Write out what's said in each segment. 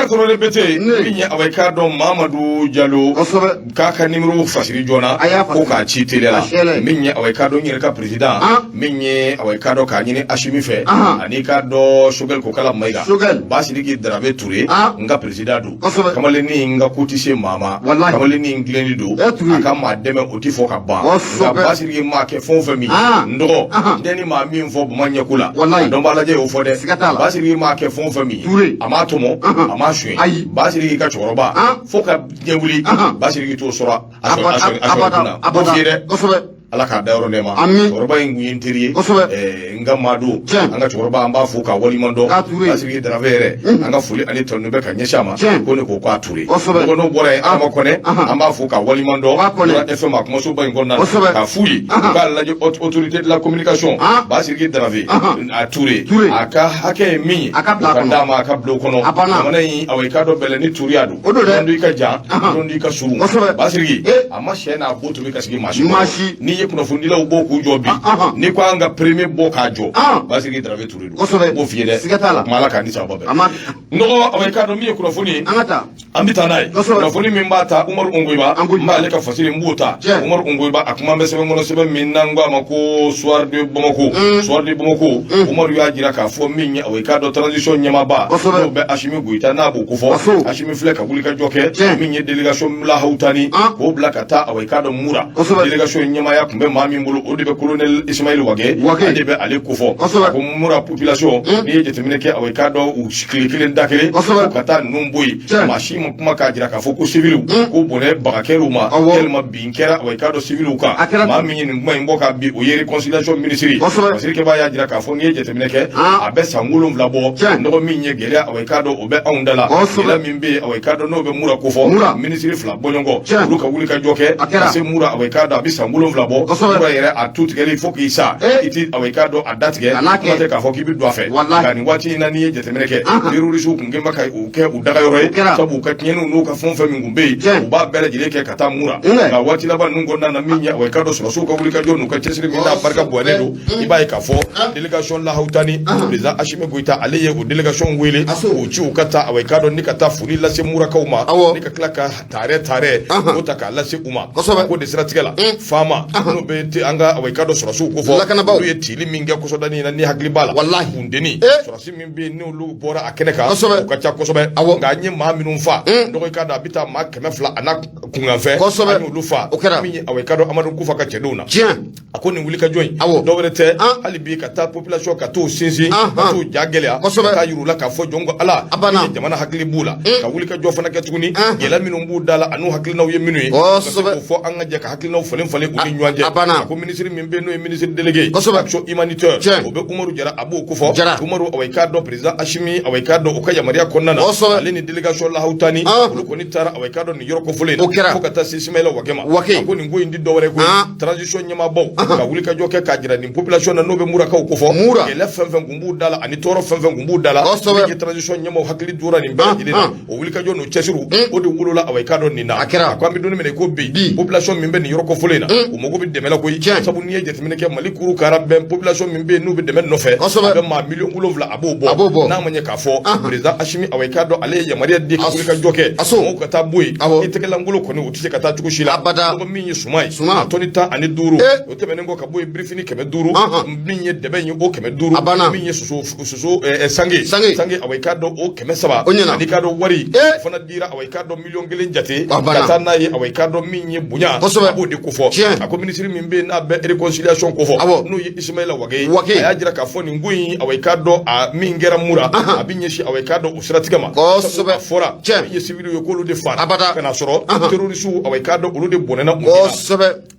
toro repete ni aweka do Mamadou Diallo kaka numéro fasiri jona ko ka ci tele la minye aweka do nyere ka president minye aweka do ka nyini ashimi fe ani ka do Sogel ko kala maiga basiri ki Dramé Touré nga president do kamale ni nga kutise mama kamale ni nglendi do aka ma deme oti fo ka ba nga basiri ki ma ke fon fami ndo ndeni ma min fo manya kula don bala je o fo de basiri ki ma ke fon fami ama tomo ama shwe basiri ki ka choroba fo ka jewuli basiri ki to sora ala ka dawro nema choroba ngu yintiri nga madu anga choroba amba fuka wali mando basiri dravere anga fuli ani tonu be ka nyeshama ko ne ko kwa ture ko no bore ama kone amba fuka wali mando FM ko so ba ngona ka fuli ka la autorité de la communication basiri drave a ture aka hake mi kanda ma ka blo kono amana yi awai ka do bele ni turiadu ndo ka ja ndo ka suru basiri ama shena botu be ka sigi mashi ni ye kuno fundila ubo ku jobi ni ko anga premier boka jo basiri Dramé Touré bo fiede mala ka ni sababe no awai ka do mi kuno funi ambita nai kuno funi mi mbata Umar Ungoiba male ka fasiri mbuta Umar Ungoiba akuma mbese ngono sebe minangwa mako soir de Bamako Umar ya jira ka fo minya awai ka do transition nyama ba no be Ashimi Goita na bu kufo Ashimi Fleka bulika joke minya delegation la hautani ko blakata awai ka do mura delegation nyama ya kumbe mami mbulu odibe colonel Ismail Wage adebe ale kufo ko mura population ni je temine ke awai ka do u shikile ndakele kata numbui mashimo kuma ka jira ka fo ko civil ko bone bakakeru ma kelma binkera awai ka do civil ka mami ni ngma imboka bi o yeri conciliation ministry parce que ba ya jira ka fo ni je temine ke abe sangulo mlabo ndo minye gele awai ka do obe ondala ila mimbe awai ka do no be mura kufo ministry fla bonongo luka wulika joke ase mura awai ka do abi sangulo mlabo mura yere a tout gele faut que ça iti awai ka do adat ge mate ka fo ki bi do afa kani wati na ni je temine ke biruri su kungemba kai o ke u daga yore sabu ka tienu no ka fon fami ngumbe o ba bele jile ke kata mura ga wati la ba nungo na minya awai ka do so ka wulika jo no ka chesiri mi na barka boanedo ibai ka fo delegation la hautani président Ashimi Goita aleye o delegation wele o ci o kata awai ka do ni kata fuli la se mura ka uma ni ka klaka tare o taka la se uma ko de stratigala fama no be te anga awai ka do so ko fo no ye tili minga ko so dani na ni hagli bala wallahi undeni so rasi mimbe ni lu bora akeneka o ka cha ko so be nga nyi ma minun fa do ka da bita ma kemefla ana kunga fe ani lu fa mi awai ka do amadu kufa ka cheduna akoni wulika join do wete ali bi kata population ka to sinsi ka to jagelea ka yurula ka fo jongo ala jamana hakli bula ka wulika jo fana ka tuguni gela minun bu dala anu hakli naw ye minui fo anga je ka hakli naw falen uni nyanje ko ministre min be no ministre délégué action humanitaire o be Umaru Jara abu kufo Umaru awai ka do président Ashimi awai ka do okaya maria konnana aleni délégation la hautani ko ni tara awai ka do ni yorko fulena ko kata Ismaila Wagema ko ni ngoy ndi do wore ko transition nyama baw ka wulika jo ke ka jira ni population na no be mura ka kufo ele fenfen gumbu dala ani toro fenfen gumbu dala ni transition nyama hakli dura ni be jidina o wulika jo no chesiru o de wulula awai ka do ni na ko mi do ni mene ko be population min be ni yorko fulena o mogo bi demela ko sabu ni je temene ke malikuru karabem population min be no be demen no fe be ma million gulovla abobo na manye ka fo président Ashimi awai ka do ale ya maria de ka wulika joke mo ka ta boy itekela ngulo ko ni utise ka ta tukushila ko mi sumai tonita ani duru o temene ngo ka boy briefing ke be duru minye debe nyi o ke be duru minye susu sangi awai ka do o ke me saba ani ka do wari fana dira awai ka do million gelen jate kata na yi awai ka do minye bunya abo de ko fo ako ministry min be na be reconciliation ko fo no yi Ismaila Wage ya jira ka fo ni ngui awai ka do a mingera mura abinye shi awai ka do usratigama fora ye civil yo ko lu de fa kana soro terroristu awai ka do lu de bonena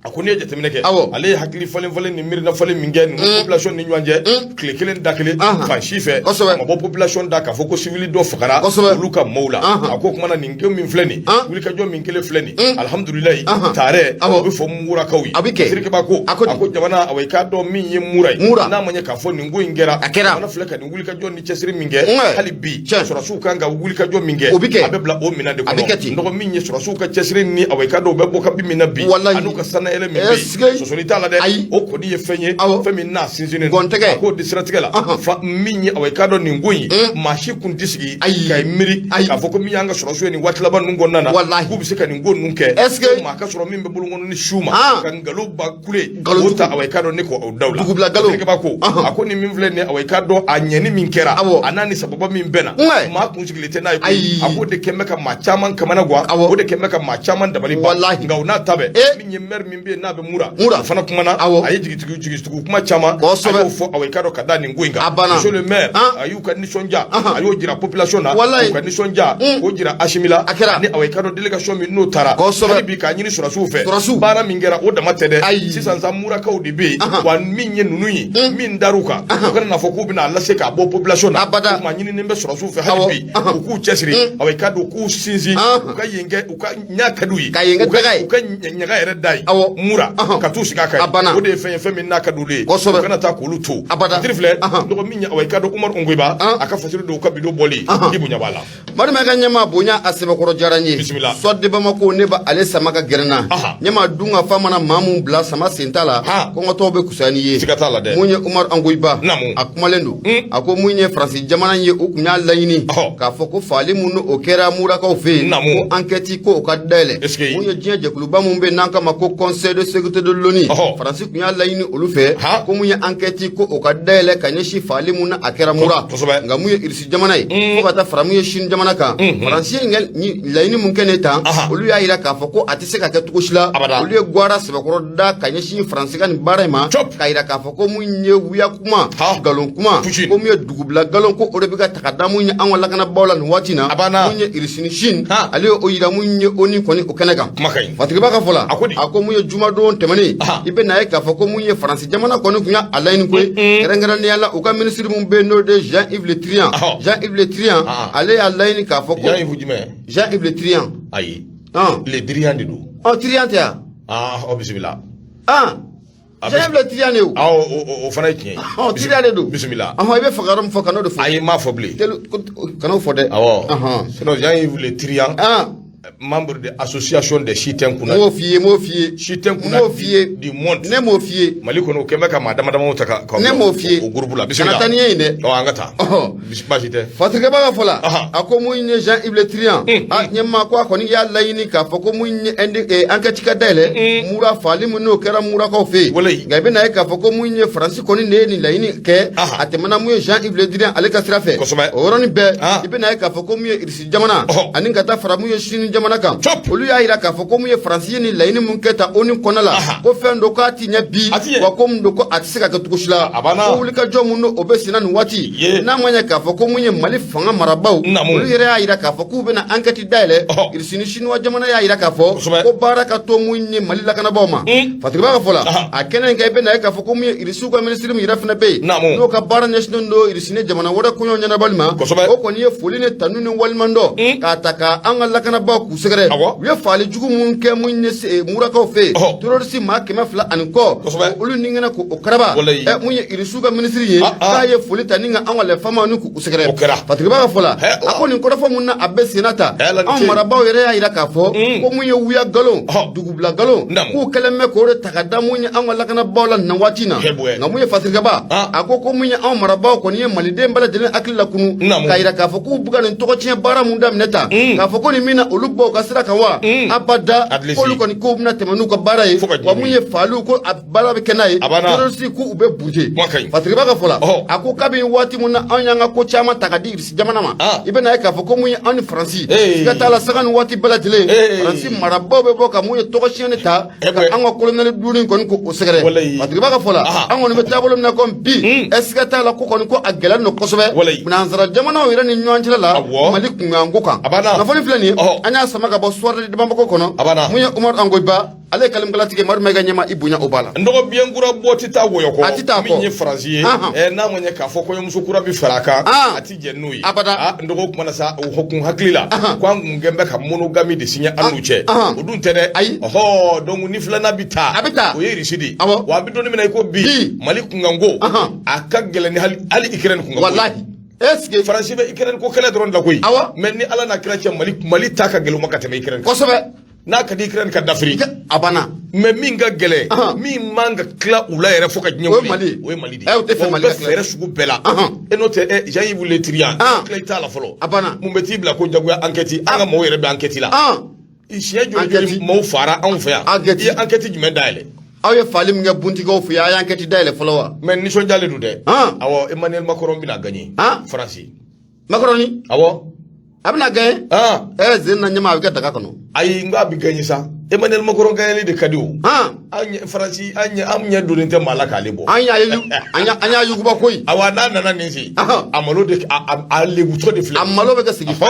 ako ne jate mineke ale hakli falen ni mirna falen mingen population ni nyanje klekelen dakele fa shife ma population da ka fo ko civil do fakara lu ka moula ako kuma na ninge min fleni wuli ka jo min kele fleni alhamdulillah tare be fo mura kawi abike sirike ba ko ako jamana awai ka do min ye murai na manye ka fo ningo ingera na fleka ni wuli ka jo ni chesiri minge hali bi sura su kan ga wuli ka jo minge abebla o mina de ko ndo min ye sura su ka chesiri ni awai ka do be bo ka bi mina bi anu ka sana ele mi so so ni tala de o ko ni ye fenye femi na sinzini ko disratike la fa min ye awai ka do ningo yi mashi kun disigi ka miri ka fo ko mi yanga sura su ni watla ban ngo nana ku bi se ka ningo nunke ma ka sura min be bulu ngono ni shuma kan galo ba kule wota awai ka do ne ko o dawla dugubla galo ke ba ko ako ni min vle ne awai ka do anyeni min kera anani sababa min bena ma kun sigilite na ako de kemeka ma chaman kamana gwa o de kemeka ma chaman dabali ba ngauna tabe min yemer min be na be mura fana kuma na ayi jigi kuma chama ayo fo awai ka do kada ni nguinga monsieur le maire ayu ka ni sonja ayo jira population na ka ni sonja o jira ashimila ni awai ka do delegation min no tara bi ka nyini sura sufe bara min gera o da matede sisan za mura ka o de be wa min ye nunuyi min daruka kana na fo ku bina la se ka bo population na kuma nyini nimbe sura sufe habi ku chesiri awai ka do ku sinzi ka yenge ka nyaka duyi ka nyaga ere dai mura ka tu sika kai o de fe min na ka dule kana ta ko luto trifle do min awai ka do Umar Ongweba aka fasiru do ka bido boli ibunya bala mari ma ganya bonya asebe koro jaranye sodde ba mako ne ba ale samaka gerna nyama dunga famana mamu bla sama sentala ko ngoto be kusani ye munye Umar Ongweba akumalendo ako munye Francis jamana ye okunya layini ka foko fali munu okera mura ka ofe ko enquête ko ka dele munye jeje kuluba mumbe nanka mako conseil de sécurité de l'ONU Francis kunya layini olufe ko munye enquête ko ka dele kanyeshi fali munu akera mura nga munye irisi jamana ye ko kata framuye shin jamana ka Francis ngel ni layini munkeneta olu ya ira ka foko atise ka ketukushila olu ye gwara sebekoro da kanyeshi Francis kan barema ka ira ka foko munye wuya kuma galon kuma ko munye dugubla galon ko orebiga takada munye an wala kana bawla ni watina munye irisini shin ale o yira munye oni koni o keneka fatriba ka fola ako munye juma don temani ibe na ka foko munye France jamana koni kunya alain ko kerengara ne yalla o ka ministre mun be no de Jean-Yves Le Drian ale alain ka foko Jean-Yves Le Drian ayi Le Drian de do Drian ta bismillah Jean-Yves Le Drian ne o fana kien Drian de do bismillah ibe fagaram fo kano do fo ayi ma fo ble kano fo de sinon Jean-Yves Le Drian membre de l'association des chitens kuna mo fie chitens kuna du monde ne mo fie mali kono kemeka madama dama utaka ne mo fie o groupe la bismillah nataniye ine angata bismajite fatrike ba fola ako munye Jean-Yves Le Drian nyema ko akoni ya layini ka foko munye enquête ka dele mura fali muno kera mura ko fe ngabe na ka foko munye France koni ne ni layini ke atemana munye Jean-Yves Le Drian ale ka sira fe oroni be ibe na ka foko munye irisi jamana anin kata fara munye shin jamana kan olu ya ira ka foko munye France ni layini munketa oni konala ko fendo ka tinya bi wa ko ndo ko atisika ka tukushila ko wuli ka jomu no obesina ni wati na mwanya ka foko munye mali fanga marabaw olu ya ira ka foko be na enquête dale irisini shinwa jamana ya ira ka fo ko baraka to munye mali la kana bawma fatriba ka fola akena ngai be na ka foko munye irisu ka ministre mu irafna be no ka bara national no irisine jamana wada kunyo nyana balma ko ko ni fuline tanuni walmando ka taka an Allah kana ba ku segere we fali jugu mun ke munye mura ka fe terroriste ma ke mafla an ko olu ningena kookraba munye irisu ka ministre ye ka ye fulita ninga an wala fama nu ku segere fatriba ka fola akoni ko dafa munna abbe senata an marabaw yere ya ira ka fo ko munye wuya galon dugubla galon ko kelemme ko re takada munye an wala kana bawla na watina na munye fatriga ba ko munye an marabaw ko ni malide mbala dele akilla kunu ka ira ka fo ko buga nin to ko cien bara mun dam neta ka fo ko ni mina olubo ka sira ka wa abada ko lu ko ni ko buna temanu ko bara ye wa munye falu ko abala be kenaye terroriste ku ube buje fatriga ba ka fola ako kabi wati munna an yanga ko chama takadi irisi jamana ma ibe na ka fo ko munye an France kata la sagan wati balatile France marabo be boka munye to ko chiene ta ka an ko colonel durin kon ko segere fatriga ba ka fola an woni be tabolo na ko bi eskata la ko kon ko agela no kosobe muna nzara jamana wira ni nyanchila la malik ngango kan na foni flani anya sama ka bo swar de bamba ko kono munye Umar Ongweba ale kalim galatike mar mega nyama ibunya obala ndogo biengura boti ta woyo ko atita ko minye francier na mwenye ka foko yo musukura bi faraka ati jenui ndogo kuma na sa hokun haklila kwangu ngembe ka monogamy de sinya anuche odun tede oho dongu ni flana bita o yeri sidi wa bido ni mina ko bi malik ngango akagele ni hali ikren kunga wallahi eske francier be ikren ko kala dron la koy men ni ala na kratcha malik taka gelu makate me ikren ko sobe na ka di ikren ka dafri abana mais min ga gele mi manga kla ula yere foka nyewu o mali di o te fe mali fere sugu bela e note Jean-Yves Le Drian cla la folo abana mu beti bla ko jagu enquête anga mo yere be enquête la isiya joli mo fara an fa ya enquête jume dale aw ye falim nga buntigo fu ya enquête dale folo wa mais ni so jale du de awo Emmanuel Macron bina gagné France Macron awo abna gagné zinna nyama wi daga kono ay nga bi gagné sa Emmanuel Macron gagné de cadeau anya France anya donite malaka lebo anya yugo ba koy awana nana nisi amalo de alegu to de flem amalo be ka sigi fa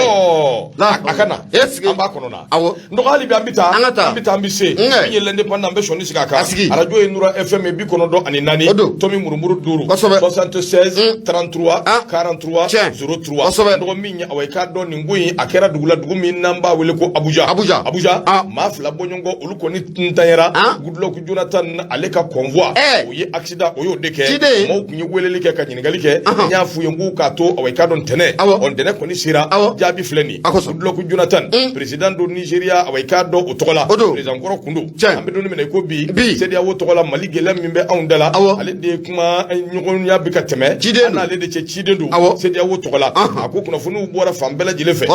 akana amba kono na ndo hali bi ambita ambise ni lende panda mbe shoni sikaka radio enura FM bi kono do ani nani tomi murumuru duru 76 33 43 03 ndo minya aweka do ni ngui akera dugula dugumi namba wele ko Abuja mafla nyongo uluko ni ntayera Goodluck Jonathan aleka convoi oye accident oyo deke mo kunyi welele ke kanyingali ke nya fu yengu ka to aweka don tene on dene ko ni sira jabi fleni Goodluck Jonathan president do Nigeria aweka do otokola president koro kundu ambe do ni mena ko bi sedi awo tokola mali gele mimbe awndala ale de kuma nyugo nya bi ka teme ana ale de che chidendu sedi awo tokola akoko funu bora fambela jilefe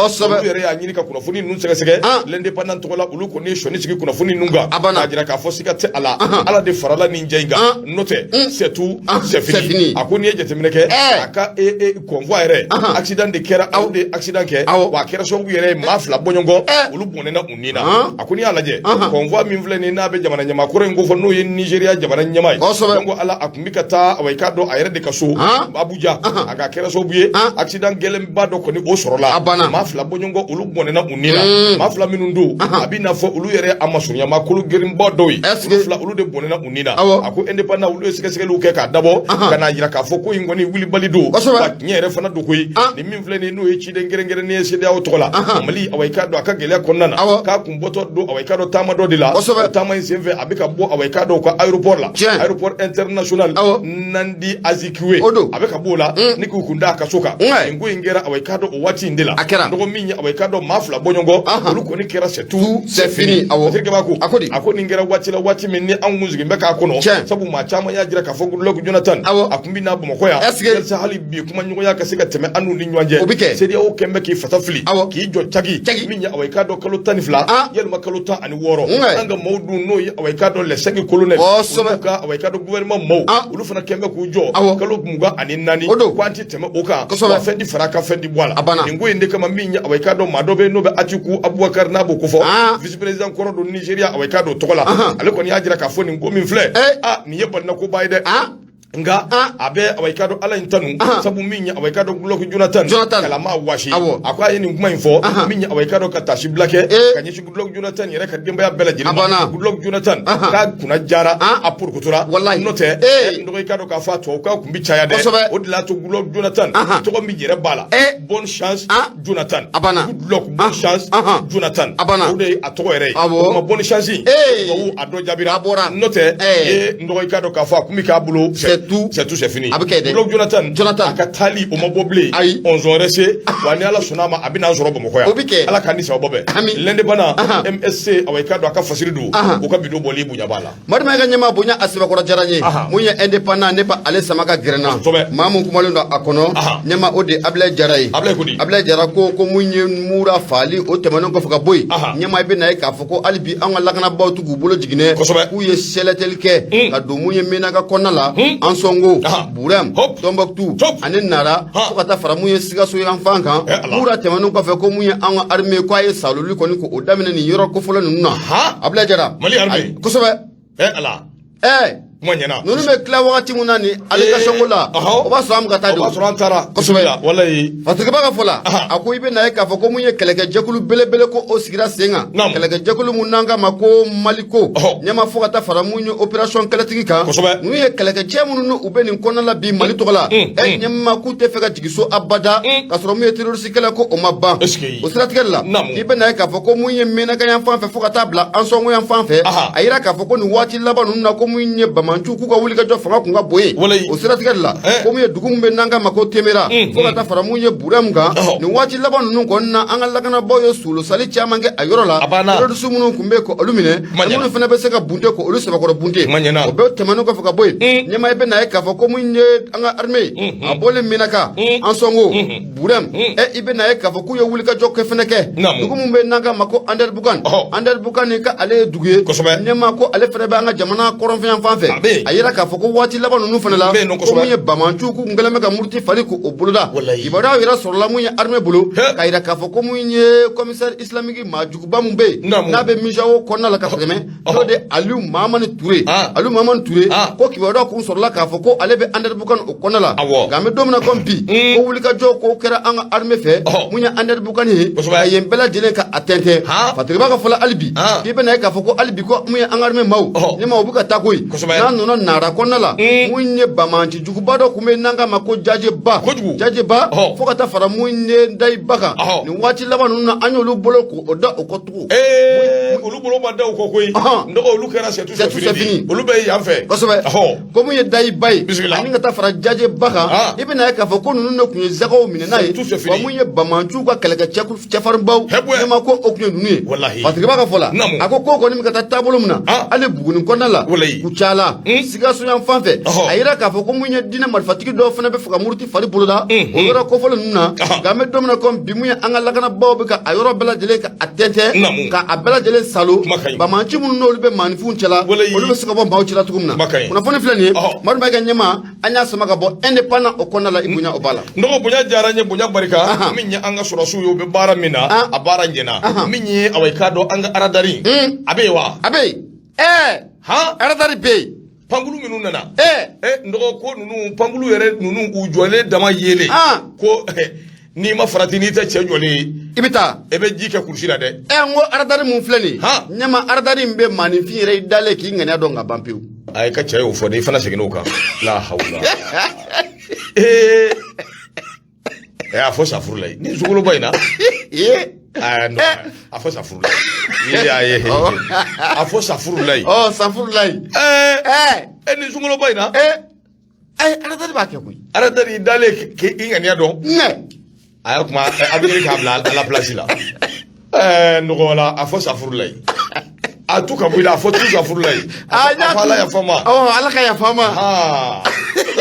yere ya nyini ka kuna funi nun sege l'indépendant tokola uluko ni shoni sigi kuna funi nunga ajira ka fosi ka te ala de farala ninjainga note c'est tout c'est fini akoni ejete mineke aka convoi re accident de kera au de accident ke wa kera so yere mafla bonyongo ulu bonena unina akoni alaje convoi minvle ni na be jamana nyama kore ngofo no yen Nigeria jamana nyama ngo ala akumbika ta awai do ayere de kaso Abuja aga kera so buye accident gelem bado ko ni o sorola mafla bonyongo ulu bonena unina mafla minundu abina fo ulu yere amasunya makulu gerim bodoyi fla ulu de bonena unina ako independent ulu sike lu ke ka dabo kana jira ka fo ko ingoni wili balido ba nyere fana do koy ni minvle ni no e chide ngere ne sede aw tokola mali awai do aka gele konnana ka kumboto do awai do tama do dila tama insemve abika bo awai do ko aéroport la aéroport international nandi Azikiwe abika bola ni ku kunda ka soka ngo ingera awai do o wati ndila ndo minya awai do mafla bonyongo ulu ko ni kera c'est tout c'est fini terke bako akoni ngera wati minni an muzigi mbeka akono sabu ma chama ya jira ka fo Goodluck Jonathan akumbi na bo mokoya sa hali bi kuma nyugo ya ka siga teme anu ni nyanje sedi o kembe ki fatafli ki jo chagi minya awai do kalo tanifla yel ma kalo tan ani woro anga mawdu no awai do le segi colonel ka awai do gouvernement mo ulu fana kembe ku jo kalo muga ani nani kwanti teme oka wa fendi faraka fendi bwala ngo inde kama minya awai do madobe no be Atiku Abubakar na bo kofo vice president koro do Nigeria awai do tokola ale ko ni ajira ka fo ni ngomi mfle ni yebon na ko bayde nga abe awai ala intanu sabu minya awai Goodluck Jonathan kala ma washi akwa yeni nguma info minya awai ka tashi blake kanyishi Goodluck Jonathan yere ka demba ya bela jini Goodluck Jonathan ka kuna jara apur kutura note ndo ka fa to ka kumbi chaya de odila to Goodluck Jonathan to ko mi jere bala bonne chance Jonathan Goodluck bonne chance Jonathan ode atoko ere ma bonne chance wo ado jabira note ndo ka fa kumi ka bulo c'est tout c'est fini Goodluck Jonathan akatali o maboble on zon rese wani ala sunama abina zoro bomo koya ala kanisa bobe lende bana MSC awai do aka fasiridu o ka bido boli bunya bala madama ga nyama bunya asiba ko jaranye munya independent ne pa ale samaka grena mamun kuma londo akono nyama ode able jaray able jara ko munye mura fali o temano ko faka boy nyama be na ka foko albi an wala kana bawtu gubulo jigine ku ye seletelke ka do munye mena ka konala Songo, Buram, Tombouctou, anen nara, fokata faramu ye siga so yan fankan, mura temanu ko fe ko muye an armée ko ay salulu ko ni ko odamene ni yoro ko folo nuna. Abla jara. Mali armée. Ko sobe. Ala. nunu me kila wagati mun na ni ale ka songo la o ba so am ka taa o ba sɔrɔ an taara kosɛbɛ wallahi fatigiba ka fɔ la a ko i bɛ na ye k'a fɔ ko mun ye kɛlɛkɛ jɛkulu belebele ko o sigira sen kan kɛlɛkɛ jɛkulu mun n'an k'a ma ko maliko ɲɛma fo ka taa fara mun ye opération kɛlɛtigi kan ninnu ye kɛlɛkɛ cɛ minnu n'u bɛ nin kɔnɔna la bi mali tɔgɔ la ɲɛma k'u tɛ fɛ ka jigin so abada k'a sɔrɔ mun ye terroriste kɛlɛ ko o ma ban o siratigɛ la i bɛ na ye k'a fɔ ko mun ye mɛnɛkɛ yan fan fɛ fo ka taa bila an sɔngɔ yan fan fɛ a yira k'a fɔ ko nin waati laban ninnu na ko mun ye bamanju k'u ka wulikajɔ fanga kun ka bon ye o siratigɛ la ko mun ye dugu min bɛ n'an k'a ma ko temera fo ka taa fara mun ye burɛmu kan nin waati laban ninnu kɔni na an ka lakanabaaw ye solosali caman kɛ a yɔrɔ la terroriste minnu tun bɛ ko olu minɛ minnu fana bɛ se ka bunte ko olu sabakɔrɔ bunte o bɛɛ tɛmɛnen kɔfɛ ka bɔ yen ɲɛma i bɛ na ye k'a fɔ ko mun ye an ka armée a bɔlen minaka an sɔngo burɛmu i bɛ na ye k'a fɔ k'u ye wulikajɔ kɛ fɛnɛ kɛ dugu min bɛ n'an k'a ma ko Anderbukan Anderbukan ka ale ye dugu ye ɲɛma ko ale fana bɛ an ka jamana kɔrɔnfɛn fan fɛ a yira k'a fɔ ko waati laban ninnu fana la ko mun ye bamanju k'u kun kɛlen bɛ ka muruti fali ko o boloda kibaruyaw yɛrɛ sɔrɔla mun ye armée bolo k'a yira k'a fɔ ko mun ye commissaire islamique maajuguba mun bɛ yen n'a bɛ misao kɔnɔna la ka tɛmɛ n'o de Aliyu Mahamani Ture Aliyu Mahamani Ture ko kibaruyaw kun sɔrɔla k'a fɔ ko ale bɛ Anderbukan o kɔnɔna la nka an bɛ don min na comme bi ko wulikajɔ ko kɛra an ka armée fɛ mun ye Anderbukan ye ka yen bɛɛ lajɛlen ka a tɛntɛn fatigiba ka fɔ la hali bi k'i bɛ na ye k'a fɔ ko hali bi ko mun ye an ka armée maaw ne ma o bɛ ka taa koyi n'a nana Nara kɔnɔna la mun ye bamanci juguba dɔ kun bɛ n'an k'a ma ko Jajeba fo ka taa fara mun ye Dayiba kan nin waati laban ninnu na an y'olu bolo k'o da o kɔ tugun olu bolo ma da o kɔ koyi nɔgɔ olu kɛra c'est tout fini olu bɛ yan fɛ kosɛbɛ ko mun ye Dayiba ye ani ka taa fara Jajeba kan i bɛ na ye k'a fɔ ko ninnu de kun ye zagaw minɛ n'a ye wa mun ye bamanciw ka kɛlɛkɛ cɛfarinbaw ne ma ko o kun ye ninnu ye fatigiba ka fɔ la a ko kɔni bɛ ka taa taabolo min na hali Buguni kɔnɔna la Kucala Sikaso yan fan fɛ a yira k'a fɔ ko mun ye diinɛ marifatigi dɔw fana bɛ fɛ ka muruti fari boloda o yɔrɔ kɔfɔlen ninnu na nka an bɛ don min na comme bi mun ye an ka lakanabaaw bɛ ka a yɔrɔ bɛɛ lajɛlen ka a tɛntɛn ka a bɛɛ lajɛlen salo bamanci minnu n'olu bɛ maanifinw cɛla olu bɛ se ka bɔ maaw cɛla cogo min na kunnafoni filɛ nin ye Madu Mayiga ɲɛma an y'a sama ka bɔ indépendant o kɔnɔna la i bonya o b'a la nɔgɔ bonya diyara n ye bonya barika min ye an ka sɔrɔsiw ye u bɛ baara min na a baara ɲɛna min ye awa i k'a dɔn an ka aradari a bɛ yen wa a bɛ yen aradari bɛ yen pankulu minnu nana nɔgɔ ko ninnu pankulu yɛrɛ ninnu u jɔlen dama yelen ko n'i ma farati n'i tɛ cɛ jɔlen ye i bɛ taa i bɛ ji kɛ kurusi la dɛ n ko aradari mun filɛ nin ye ɲɛma aradari min bɛ maanifin yɛrɛ i dalen k'i ŋaniya dɔn ka ban pewu a ye ka cɛ y'o fɔ dɛ i fana seginn'o kan la hawula a fɔ safuru la ni sugoloba in na a fɔ safuru la a fɔ safuru la safuru la ni sugoloba in na aradari b'a kɛ koyi aradari dalen k'i ŋaniya dɔn a y'a kuma a bɛ k'a bila a la place la nɔgɔ la a fɔ safuru la a tu ka bɔ i la a fɔ tu safuru la a fɔ ala yafa ma ala ka yafa ma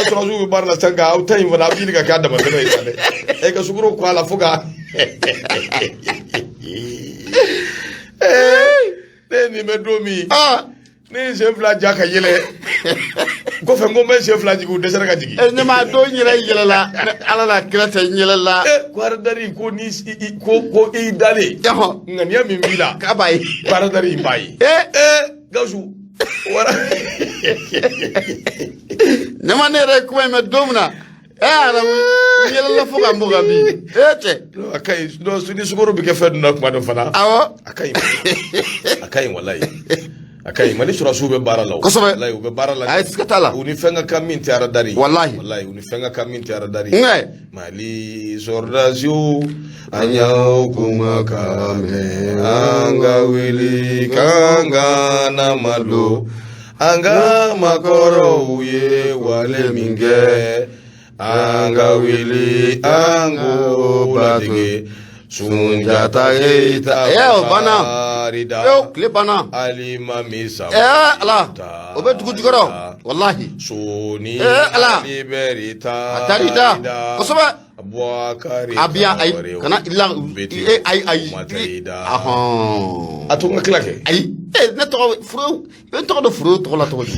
sɔrɔsiw bɛ baara la sisan nka aw ta in fana a bɛ ɲini ka k'a damatɛmɛ ye sa dɛ ka sukaro kɔ a la fo ka ne ye nin bɛ don min ne ye sen fila ja ka yɛlɛ kɔfɛ n ko n bɛ sen fila jigin u dɛsɛra ka jigin ne ma don yɛrɛ yɛlɛla ala la kira tɛ yɛlɛla ko aradari ko ni ko i dalen ŋaniya min b'i la k'a b'a ye ko aradari in b'a ye Gawusu wara ne ma ne yɛrɛ ye kuma in mɛn don min na arabu yɛlɛla fo ka mɔgɔ bi cɛ a ka ɲi ni sukaro bɛ kɛ fɛn dun na kuma dɔ fana awɔ a ka ɲi walayi a ka ɲi Mali sɔrɔsiw bɛ baara la kosɛbɛ walayi u bɛ baara la ayi siga t'a la u ni fɛn ka kan min tɛ aradari walayi u ni fɛn ka kan min tɛ aradari Mali sɔrɔdasiw an y'aw kumakan mɛn an ka wuli k'an ka na malo an ka maakɔrɔw ye wale min kɛ an ka wuli an k'o batige Sunjata Keita bana tile bana Alimami ala o bɛ dugu jukɔrɔ wallahi Soni ala Liberita a tarida kosɛbɛ Abiya ayi kana ila ayi a to n ka tila kɛ ayi ne tɔgɔ furu i bɛ tɔgɔ dɔ furu tɔgɔ la tɔgɔ di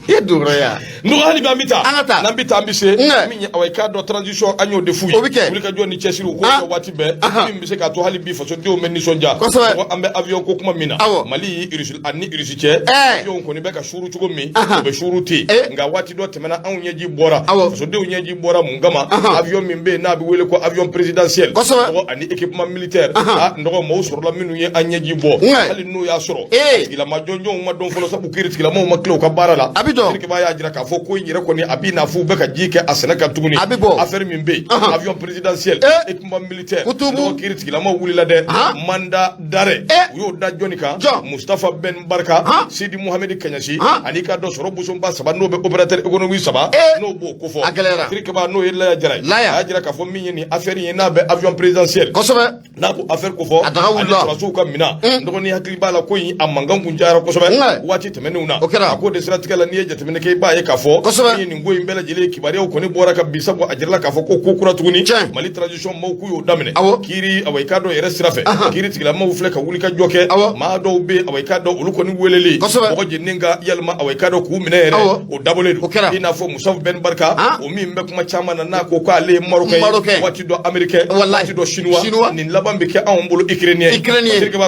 Eduraya. No hali ba mita. Anata. Na mbita ambise. Minye aweka do transition anyo de fuyi. Wulika jo ni chesiru ko so wati be. Min bise ka to hali bi faso de o menni sonja. Ko ambe avion ko kuma mina. Mali irisul anni irisiche. Avion ko ni be ka shuru chugo mi. Be shuru ti. Nga wati do temena an nyeji bora. Faso de o nyeji bora mungama. Avion min be na bi wele ko avion présidentiel. Ko ani équipement militaire. Ndoko mo sur la minu ye anyeji bo. Hali no ya soro. Ila majonjo ma don folo sabu kiriti la mo maklo ka barala. Abido. Kiriki ba ya jira ka fo ko nyire ko ni abina fu be ka jike asena ka tuguni. Affaire min be. Avion présidentiel. Équipement militaire. Ndoko kiriti la mo wuli la de. Manda dare. Uyo da jonika. Mustafa Ben Barka. Sidi Mohamed Kanyasi. Anika do soro busumba saba no be opérateur économique saba. No bo ko fo. Kiriki ba no yella ya jira. Ya jira ka fo min ni affaire yi na be avion présidentiel. Kosobe. Na ko affaire ko fo. Ani rasuka mina. Ndoko ni hakili bala ko yi amanga kunjara kosobe. Wati temenuna. Ako de stratikala ni eje temene ke ba ye ka fo. Ni ngoy mbele jele kibari ko ni bora ka bisa ko ajirla ka fo ko kura tuguni. Mali transition mo ku yo damene. Kiri awai kado yere sirafe. Kiri tigila mo fle ka wuli ka joke. Ma do be awai kado uluko ni welele. Ko jenninga yalma awai kado ku minere o dabole do. Ina fo Musaf Ben Barka o mi mbe kuma chama na ko ka le Marocain. Wati do Americain. Wati do Chinois. Ni labambe ke an bolo Ukrainien.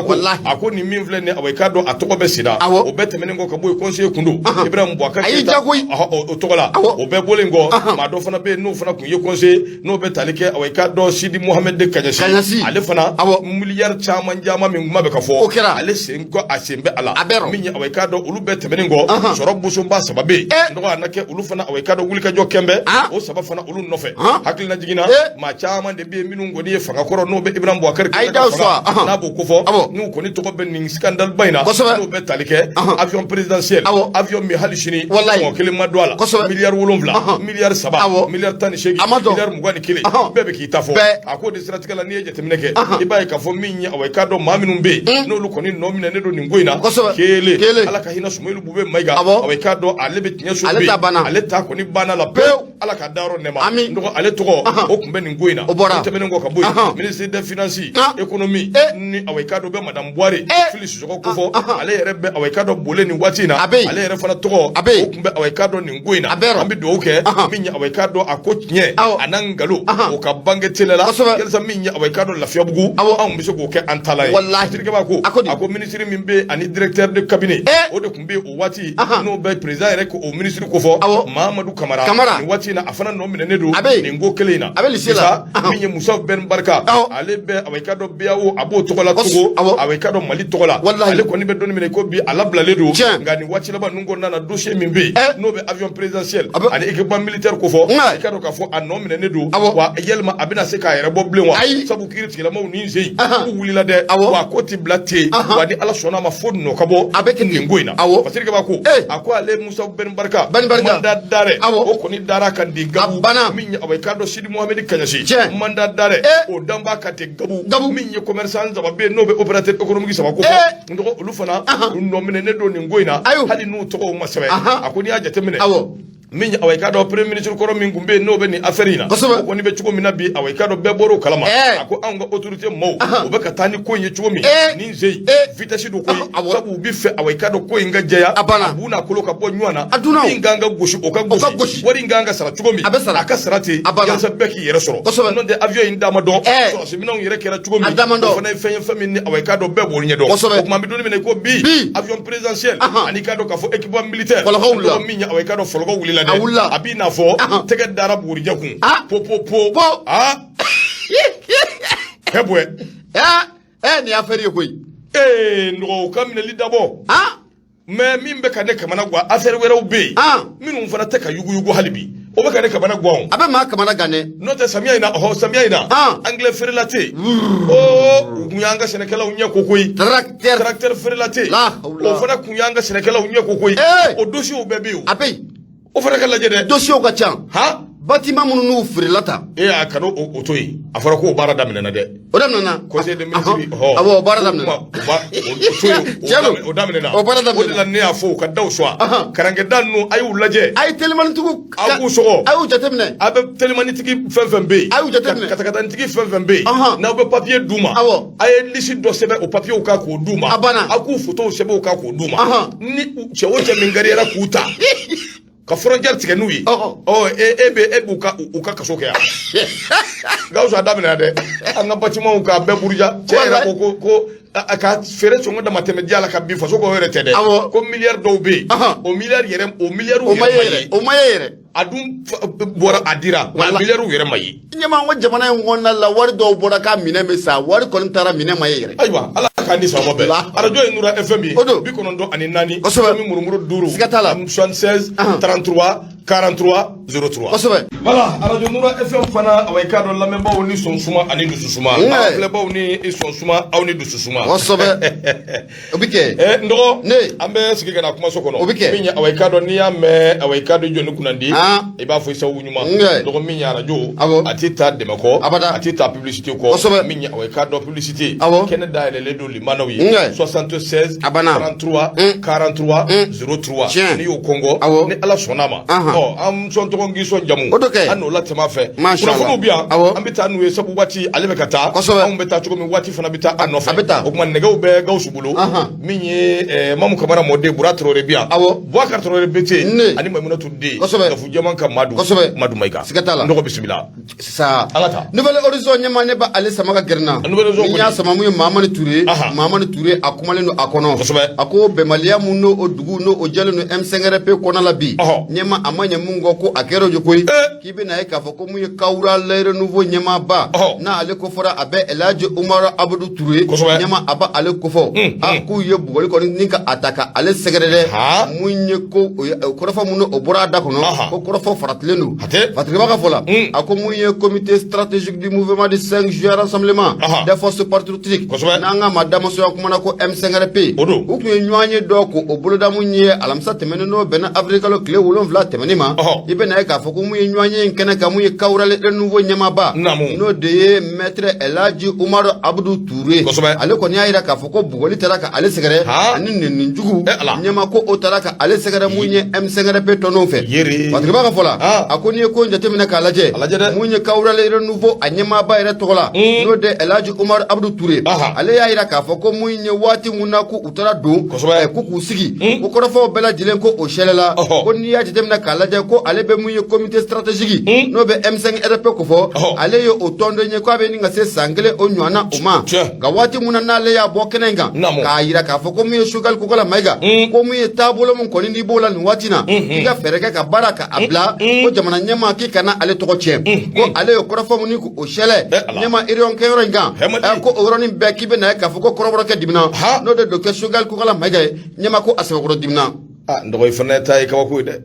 Wallahi ako ni min fle ne awai kado atoko be sida. O be temene ngo ka boy conseiller kundo. Ibrahim Bouakar o togola o be bolengo ma do fana be no fana kun ye conseiller no be talike awai kado Sidi Mohamed Kanyasi ale fana miliyar chaman jama min ma be ka fo ale senko asembe ala min awai kado ulu be temene ngo soro busumba sababe ndo anake ulu fana awai kado wuli ka jo kembe o sabab fana ulu nofe hakil na jigina ma chaman de be minu ngoni ye fanga koro no be Ibrahim Bouakar na bo ko fo nu ko ni to be ning scandale bayna no be talike avion présidentiel avion mi halishini mo kele madwala milliard wolonvla milliard saba milliard tani shegi milliard mugani kele bebe ki tafo ako de stratégie la ni eje temineke ibaye ka fo minnya awai kado maminu be no lu koni no minene do ningoina kele ala ka hina sumelu bube maiga awai kado alebe tinya so be ale ta koni bana la pe ala ka daro nema ndoko ale togo o kumbe ningoina temene ngo ka boy ministre des finances économie ni awai kado be madame Boire Félix Joko Kofo ale yerebe awai kado bole ni watina ale yere fana togo o kumbe awai kado ni ngoina ambi do ke minya awai kado akotnye anangalo o ka bange telela yelsa minya awai kado lafiya bugu an biso go ke antala wallahi tirke ba ko ako ministre min be ani directeur de cabinet o de kumbe o wati no be président yere ko o ministre ko fo Mamadou Kamara ni wati na afana no minene do ni ngo kelena minya Musaf Ben Barka ale be awai kado biawo abo togola togo awai kado Mali togola ale ko ni be don mine ko bi alabla ledo ngani wati laba nungo nana dossier min be no be avion présidentiel ani équipement militaire ko fo kado ka fo anom minene do wa yelma abina se ka yere boble wa sabu kiriti la maw ni zey wuli la de wa koti blate wa di ala sona ma fo no kabo abeke ni ngoina parce que ba ko ako ale Musa Ben Barka manda dare o ko ni dara kan di gabu min awai kado Sidi Mohamed Kanyasi manda dare o damba ka te gabu min ye commerçant za be no be opérateur économique sa ko ndoko lu fana no minene do ni ngoina hali nu to ko masabe ako ni aja temene min awai kado premier ministre koro min gumbe no be ni affaire ko ni be chugo mina bi awai kado be boro kalama ako anga autorité mo o be katani ko ye chugo mi ni zey vitesse do ko sabu bi fe awai kado ko inga jeya abuna kolo ka bo nywana inganga goshi o ka goshi wori inganga sara chugo mi aka sarate yansa beki yere soro no de avion inda ma do so se minon yere kera chugo mi fo na fe fami ni awai kado be bo nye do ko ma bi do ni ko bi avion présidentiel ani kado ka fo équipement militaire ko min awai kado folgo wuli awula abina fo tege dara buri jakun po hebwe ni affaire koy ndo kamne lidabo mais min be kane kamana gwa affaire wera ube minun fana teka yugu halibi o be kane kamana gwa abe ma kamana gane note samia ina anglais ferlaté kunyanga senekela unya kokoi tracteur ferlaté o fana kunyanga senekela unya kokoi o dossier o bebe o abe o fana kala jede dossier o ka chan bâtiment minnu n'u firila ta a kanu o to yen a fɔra ko baara daminɛna dɛ o daminɛna conseil des ministres awɔ o baara daminɛna o daminɛna o de la ne y'a fɔ u ka daw suwa karankɛda ninnu a y'u lajɛ a ye telimanitigiw a k'u sɔgɔ a y'u jateminɛ a bɛ telimanitigi fɛn fɛn bɛ yen a y'u jateminɛ katakatanitigi fɛn fɛn bɛ yen n'aw bɛ papiye d'u ma a ye lisi dɔ sɛbɛn o papiyew kan k'o d'u ma a banna a k'u fotow sɛbɛn o kan k'o d'u ma ni cɛ o cɛ min gariyara k'u ta ka frontière tigɛ n'u ye e b'u ka kaso kɛ yan Gawusu a daminɛna dɛ an ka bâtiment k'a bɛɛ buruja cɛ yɛrɛ ko a ka feere sɔngɔ dama tɛmɛ diya la ka bin faso k'o yɛrɛ tɛ dɛ ko miliyari dɔw bɛ yen o miliyari yɛrɛ o ma ye yɛrɛ a dun bɔra a dira nka miliyariw yɛrɛ ma ye ɲɛma ko jamana in kɔnɔna la wari dɔw bɔra k'a minɛ bɛ sa wari kɔni taara minɛ ma ye yɛrɛ ayiwa ala k'an di sababa bɛɛ arajo ye Nura FM ye 94 kosɛbɛ murumuru 5 siga t'a la 76 33 43 03 kosɛbɛ voilà arajo Nura FM fana awa i k'a dɔn lamɛnbaaw ni sɔnsuma ani dususuma filɛbaaw ni sɔnsuma aw ni dususuma kosɛbɛ o bɛ kɛ n dɔgɔ an bɛ sigi ka na kumaso kɔnɔ o bɛ kɛ min ye awa i k'a dɔn n'i y'a mɛn awa i k'a dɔn jɔnni kunnandi i b'a fɔ i sababu ɲuman dɔgɔ min ye arajo a tɛ taa dɛmɛ kɔ a tɛ taa publicité kɔ min ye awa i k'a dɔn publicité kɛnɛ dayɛlɛlen don limanaw ye 76 33 43 03 n'i y'o kɔngɔ ni ala sɔnn'a ma an sɔn tɔgɔ k'i sɔn jamu an n'o latɛmɛ fɛ kunnafoniw bɛ yan an bɛ taa n'u ye sabu waati ale bɛ ka taa anw bɛ taa cogo min waati fana bɛ taa a nɔfɛ o tuma nɛgɛw bɛ Gawusu bolo min ye Mamu Kamara mɔden Bura Tarawele bɛ yan Boubacar Tarawele Bete ani Mayimunatu Den Gafu Jɛman ka Madu Mayiga siga t'a la n dɔgɔ bisimila sisan an ka taa Nouvelle Horizon ɲɛmaa ne bɛ ale sama ka gɛrɛ n na ni y'a sama mun ye Mahamani Ture a kumalen don a kɔnɔ a ko bɛnbaliya mun n'o dugu n'o jɛlen don M5RP kɔnɔ la bi ɲɛmaa a ma ɲɛ mun kɔ ko a kɛra o ye koyi k'i bɛ na ye k'a fɔ ko mun ye Kawura Laire Nouveau ɲɛmaaba n'ale ko fɔra a bɛ Elhaji Umaru Abudu Ture ɲɛmaa a bɛ ale ko fɔ k'u ye bugɔli kɔni ni ka a ta ka ale sɛgɛrɛ dɛ mun ye ko kɔrɔfɔ mun o bɔra a da kɔnɔ ko kɔrɔfɔ faratilen don Fatigiba ka fɔ la a ko mun ye comité stratégique du mouvement du 5 juillet rassemblement des forces patriotiques n'an ka maa damasoya kumana ko M5RP u tun ye ɲɔgɔn ye dɔ ko o boloda mun ye alamisa tɛmɛnen n'o bɛnna avril kalo tile 7 tɛmɛnen ma i bɛ na ye k'a fɔ ko mun ye ɲɔgɔn ye in kɛnɛ kan mun ye Kawura Laire Nouveau ɲɛmaaba n'o de ye maître Elhaji Umaru Abudu Ture ale kɔni y'a jira k'a fɔ ko bugɔli taara ka ale sɛgɛrɛ ani nɛnijugu ɲɛmaa ko o taara ka ale sɛgɛrɛ mun ye M5RP tɔnɔw fɛ Fatigiba ka fɔ la a ko n'i ye ko in jateminɛ k'a lajɛ mun ye Kawura Laire Nouveau a ɲɛmaaba yɛrɛ tɔgɔ la n'o de Elhaji Umaru Abudu Ture ale y'a jira k'a fɔ ko mun ye waati mun na ko u taara don ko k'u sigi ko kɔrɔfɔw bɛɛ lajɛlen ko o sɛlɛla ko n'i y'a jateminɛ k'a lajɛ ko ale bɛ mun ye comité stratégique n'o bɛ M5RP ko fɔ ale ye o tɔnden ye k'a bɛ nin ka se san 1 o ɲɔgɔnna o ma nka waati mun na n'ale y'a bɔ kɛnɛ in kan k'a jira k'a fɔ ko mun ye Choguel Kokala Mayiga ko mun ye taabolo mun kɔni n'i b'o la nin waati na k'i ka fɛɛrɛ kɛ ka baara ka a bila ko jamana ɲɛmaa k'i kana ale tɔgɔ tiɲɛ ko ale ye kɔrɔfɔ mun ni o sɛlɛ ɲɛmaa réunion kɛyɔrɔ in kan ko o yɔrɔnin bɛɛ k'i bɛ na ye k'a fɔ ko kɔrɔbɔrɔkɛ dimina n'o de docteur Choguel Kokala Mayiga ye ɲɛmaa ko a sɛbɛkɔrɔ dimina n dɔgɔ i fana ta ye kabako ye dɛ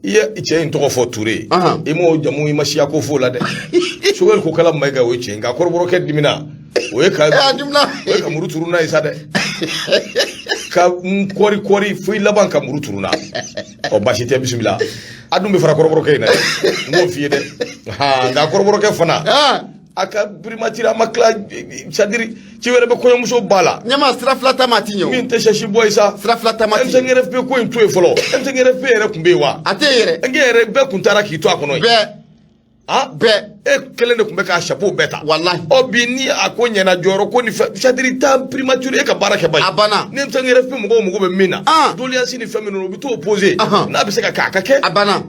i ye cɛ in tɔgɔ fɔ Ture i m'o jamu i ma siya ko f'o la dɛ Choguel Kokala Mayiga o ye tiɲɛ nka kɔrɔbɔrɔkɛ dimina o ye ka muru turu n'a ye sa dɛ ka kɔri fo i laban ka muru turu n'a basi tɛ bisimila a dun bɛ fara kɔrɔbɔrɔkɛ in na dɛ n b'o f'i ye dɛ nka kɔrɔbɔrɔkɛ fana a ka primature a ma tila c'est-à-dire ci wɛrɛ bɛ kɔɲɔmuso ba la ɲɛmaa sira fila ta ma a ti ɲɛ o min tɛ sɛsi bɔ ye sa sira fila ta ma ti M5RP ko in to yen fɔlɔ M5RP yɛrɛ tun bɛ yen wa a tɛ yen yɛrɛ yɛrɛ bɛɛ tun taara k'i to a kɔnɔ yen bɛɛ e kelen de tun bɛ k'a chapeau bɛɛ ta wallahi bi ni a ko ɲɛna jɔyɔrɔ ko ni fɛn c'est-à-dire ta primature e ka baara kɛ ba ye a banna ni M5RP mɔgɔw mago bɛ min na doléance ni fɛn minnu u bɛ t'o poser n'a bɛ se ka kɛ a ka kɛ a banna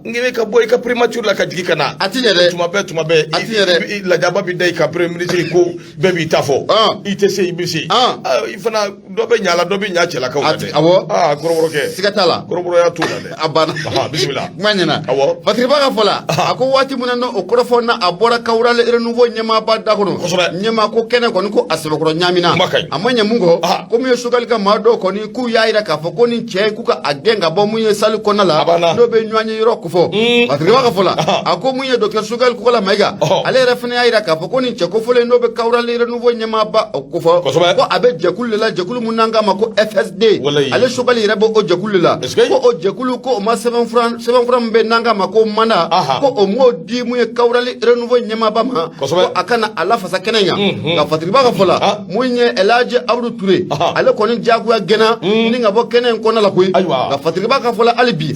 n bɛ ka bɔ i ka primature la ka jigin ka na a ti ɲɛ dɛ tuma bɛɛ a ti ɲɛ dɛ lajaba bɛ da i ka premier ministre ko bɛɛ b'i ta fɔ i tɛ se i bɛ se i fana dɔ bɛ ɲa la dɔ bɛ ɲa cɛlakaw la dɛ awɔ kɔrɔbɔrɔkɛ siga t'a la kɔrɔbɔrɔya t'o la dɛ a banna bisimila kuma ɲɛna awɔ Fatigiba ka fɔ la a ko waati min na o kɔrɔfɔ na a bɔra Kawura Laire Nouveau ɲɛmaaba da kɔnɔ ɲɛmaa ko kɛnɛ kɔni ko a sɛbɛkɔrɔ ɲamina a ma ɲɛ mun kɔ ko mun ye Choguel ka maa dɔw kɔni k'u y'a jira k'a fɔ ko ni cɛ k'u ka a gɛn ka bɔ mun ye salle kɔnɔna la n'o bɛ ɲɔgɔn ye yɔrɔ kofɔ Fatirikeba ka fɔ la a ko mun ye docteur Sogɛl Kokala Mayiga ale yɛrɛ fana y'a yira k'a fɔ ko nin cɛ kofɔlen n'o bɛ Kawurali renouveau ɲɛmaaba kofɔ ko a bɛ jɛkulu de la jɛkulu mun n'an k'a ma ko FSD ale Sogɛl yɛrɛ bɛ o jɛkulu de la ko o jɛkulu ko o ma sɛbɛnfura min bɛ n'an k'a ma ko manda ko o m'o di mun ye Kawurali renouveau ɲɛmaaba ma ko a kana a lafasa kɛnɛ kan nka Fatirikeba ka fɔ la mun ye Elhaji Abudu Ture ale kɔni diyagoya gɛnna ni ka bɔ kɛnɛ in kɔnɔ la koyi nka Fatirikeba ka fɔ la hali bi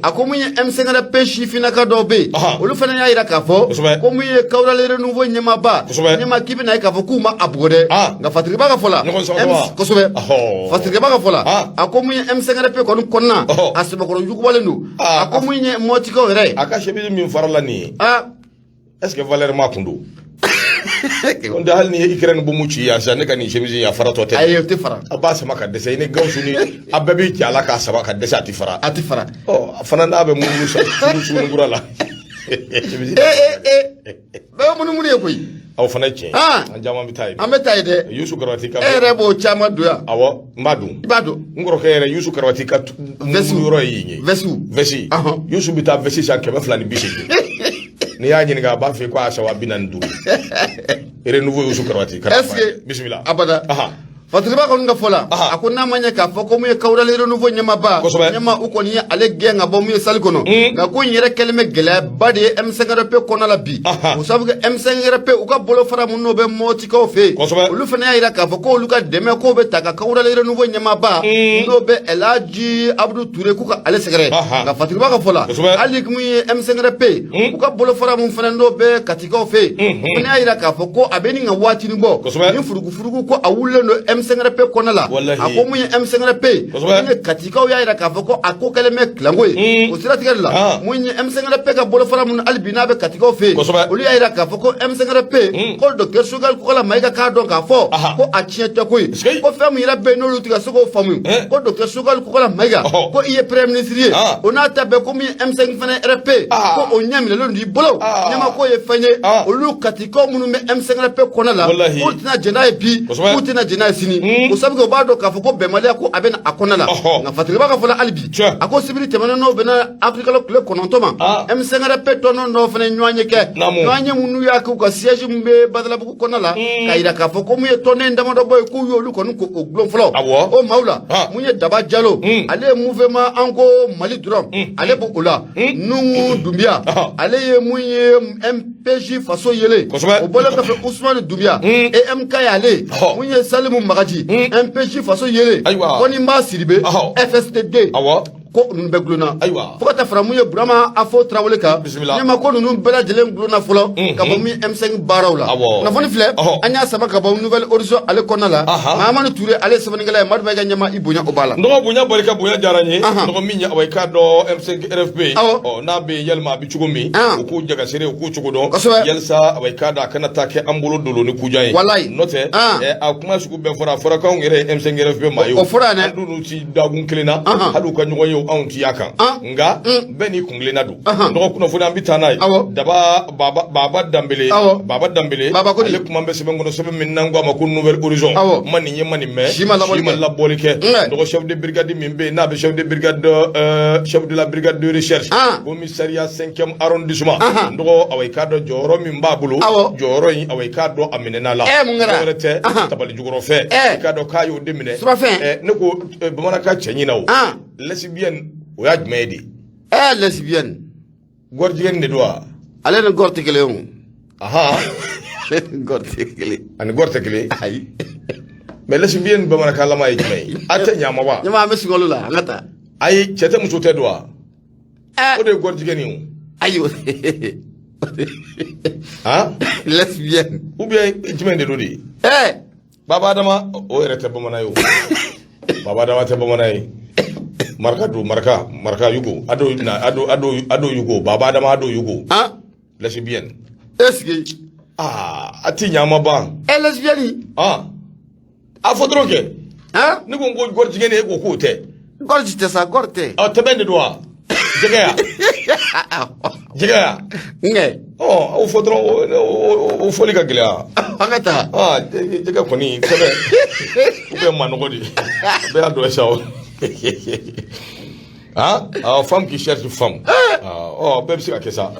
a ko mun ye M5RP sifinnaka dɔw bɛ yen olu fana y'a yira k'a fɔ ko mun ye Kawurali renouveau ɲɛmaaba ɲɛma k'i bɛna ye k'a fɔ k'u ma a bugɔ dɛ nka Fatirikeba ka fɔ la Fatirikeba ka fɔ la a ko mun ye M5RP kɔni kɔnɔna a sɛbɛkɔrɔ jugubalen don a ko mun ye mɔtikaw yɛrɛ a ka chemise min farala nin ye est-ce que valeur ma kun don on da hali ni ye Ukraine bomu ci ya sa ne ka nin chemise ya fara tɔ tɛ ayi o tɛ fara a b'a sama ka dɛsɛ ni Gawusu ni a bɛɛ bɛ jala k'a sama ka dɛsɛ a tɛ fara a fana n'a bɛ munumunu sa sugunɛkura la bɛɛ munumunu ye koyi aw fana tiɲɛ an caman bɛ taa yen an bɛ taa yen dɛ Yusu Karabati ka e yɛrɛ b'o caman don yan awɔ n b'a dɔn i b'a dɔn n kɔrɔkɛ yɛrɛ Yusu Karabati ka yɔrɔ ye yen ye vɛsi Yusu bɛ taa vɛsi san 280 n'i y'a ɲininka a b'a fɔ ko a sa 45 renouveau Yusu Karabati est-ce que bisimila abada Fatirikeba kɔni ka fɔ la a ko n'a ma ɲɛ k'a fɔ ko mun ye Kawurali renouveau ɲɛmaaba ɲɛma u kɔni ye ale gɛn ka bɔ mun ye salle kɔnɔ nka ko in yɛrɛ kɛlen bɛ gɛlɛyaba de ye M5RP kɔnɔ la bi o sababu kɛ M5RP u ka bolofara mun n'o bɛ mɔtikaw fɛ yen olu fana y'a yira k'a fɔ ko olu ka dɛmɛ k'o bɛ ta ka Kawurali renouveau ɲɛmaaba n'o bɛ Elhaji Abudu Ture k'u ka ale sɛgɛrɛ nka Fatirikeba ka fɔ la hali mun ye M5RP u ka bolofara mun fana n'o bɛ katikaw fɛ yen o fana y'a yira k'a fɔ ko a bɛ nin ka waati ni bɔ ni furugufurugu ko a wulilen don M5RP kɔnɔ la a ko mun ye M5RP mun ye katikaw y'a yira k'a fɔ ko a ko kɛlen bɛ kilanko ye o siratigɛ de la mun ye M5RP ka bolofara mun hali bi n'a bɛ katikaw fɛ yen olu y'a yira k'a fɔ ko M5RP ko docteur Sogɛl Kokala Mayiga k'a dɔn k'a fɔ ko a tiɲɛ tɛ koyi ko fɛn min yɛrɛ bɛ yen n'olu tɛ ka se k'o faamu ko docteur Sogɛl Kokala Mayiga ko i ye premier ministre ye o n'a ta bɛɛ ko mun ye M5RP ko o ɲɛ minɛlen don i bolo ɲɛma k'o ye fɛn ye olu katikaw minnu bɛ M5RP kɔnɔ la k'u tɛna jɛn n'a ye bi k'u tɛna jɛn n'a ye sini o sababu kɛ u b'a dɔn k'a fɔ ko bɛnbaliya ko a bɛ na a kɔnɔ la nka Fatirikeba ka fɔ la hali bi a ko sibiri tɛmɛnen n'o bɛna Afiriki tile 9 ma M5RP tɔnɔ dɔw fana ɲɔgɔn ye kɛ ɲɔgɔn ye minnu y'a kɛ u ka siège min bɛ Badalabugu kɔnɔ la k'a yira k'a fɔ ko mun ye tɔnden damadɔ bɔ ye k'u y'olu kɔni ko o gulon fɔlɔ o maaw la mun ye Daba Jalo ale ye mouvement an ko Mali dɔrɔn ale b'o la Nuhu Dunbiya ale ye mun ye MPJ faso yele o bɔlen kɔfɛ Ousmane Dunbiya EMK y'ale mun ye Salimu Magaji MPJ faso yele ko ni Mba Sidibe FSTD ko ninnu bɛɛ gulonna fo ka taa fara mun ye Burama Afo Tarawele kan ɲɛma ko ninnu bɛɛ lajɛlen gulonna fɔlɔ ka bɔ min M5 baaraw la kunnafoni filɛ an y'a sama ka bɔ Nouvelle Horizon ale kɔnɔna la Mahamadu Ture ale sɛbɛnnikɛla ye Madu Mayiga ɲɛma i bonya o b'a la nɔgɔ bonya barika bonya diyara n ye nɔgɔ min ye awɔ i k'a dɔn M5 RFP n'a bɛ yɛlɛma a bɛ cogo min u k'u jagasere u k'u cogo dɔn yalisa awɔ i k'a dɔn a kana taa kɛ an bolo dolo ni kujan ye n'o tɛ a kuma sugu bɛɛ fɔra a fɔra k'anw yɛrɛ M5 RFP maa ye o fɔra yan dɛ an dun ti dagun kelen na hali u ka ɲɔgɔn ye anw ti y'a kan nga bɛɛ n'i kun kelenna don nɔgɔ kunnafoni an bɛ taa n'a ye Daba Baba Danbele ale kuma bɛ sɛbɛn kɔnɔ sɛbɛn min n'an ko a ma ko Nouvelle Horizon ma nin ye ma nin mɛn si ma labɔli kɛ nɔgɔ chef de brigade min bɛ yen n'a bɛ chef de la brigade de recherche commissariat 5e arrondissement nɔgɔ awɔ i k'a dɔn jɔyɔrɔ min b'a bolo jɔyɔrɔ in awɔ i k'a dɔn a minɛna la dɔwɛrɛ tɛ tabali jukɔrɔ fɛ i k'a dɔn k'a y'o de minɛ ne ko bamanankan cɛ ɲina o lesbienne o y'a jumɛn ye de lesbienne gɔrijigɛni de don wa ale ni gɔri tɛ kelen o gɔri tɛ kelen ani gɔri tɛ kelen ayi mais lesbienne bamanankanlama ye jumɛn ye a tɛ ɲama wa ɲama an bɛ sigi olu la an ka taa ayi cɛ tɛ muso tɛ don wa o de ye gɔrijigɛni o ayi lesbienne ou bien jumɛn de don de Baba Adama o yɛrɛ tɛ bamanan ye o Baba Adama tɛ bamanan ye maraka do maraka yugo ado yugo Baba Adama ado yugo lesbienne est-ce que a ti ɲama ban lesbienne a fɔ dɔrɔn kɛ ne ko n ko gɔrijigɛni e ko k'o tɛ gɔriji tɛ sa gɔri tɛ tɛbɛn de don wa jɛgɛ ya aw fɔ dɔrɔn o fɔli ka gɛlɛya an ka taa jɛgɛ kɔni tɛbɛn u bɛ manɔgɔ de bɛɛ y'a dɔn sa femme qui cherche femme bɛɛ bɛ se ka kɛ sa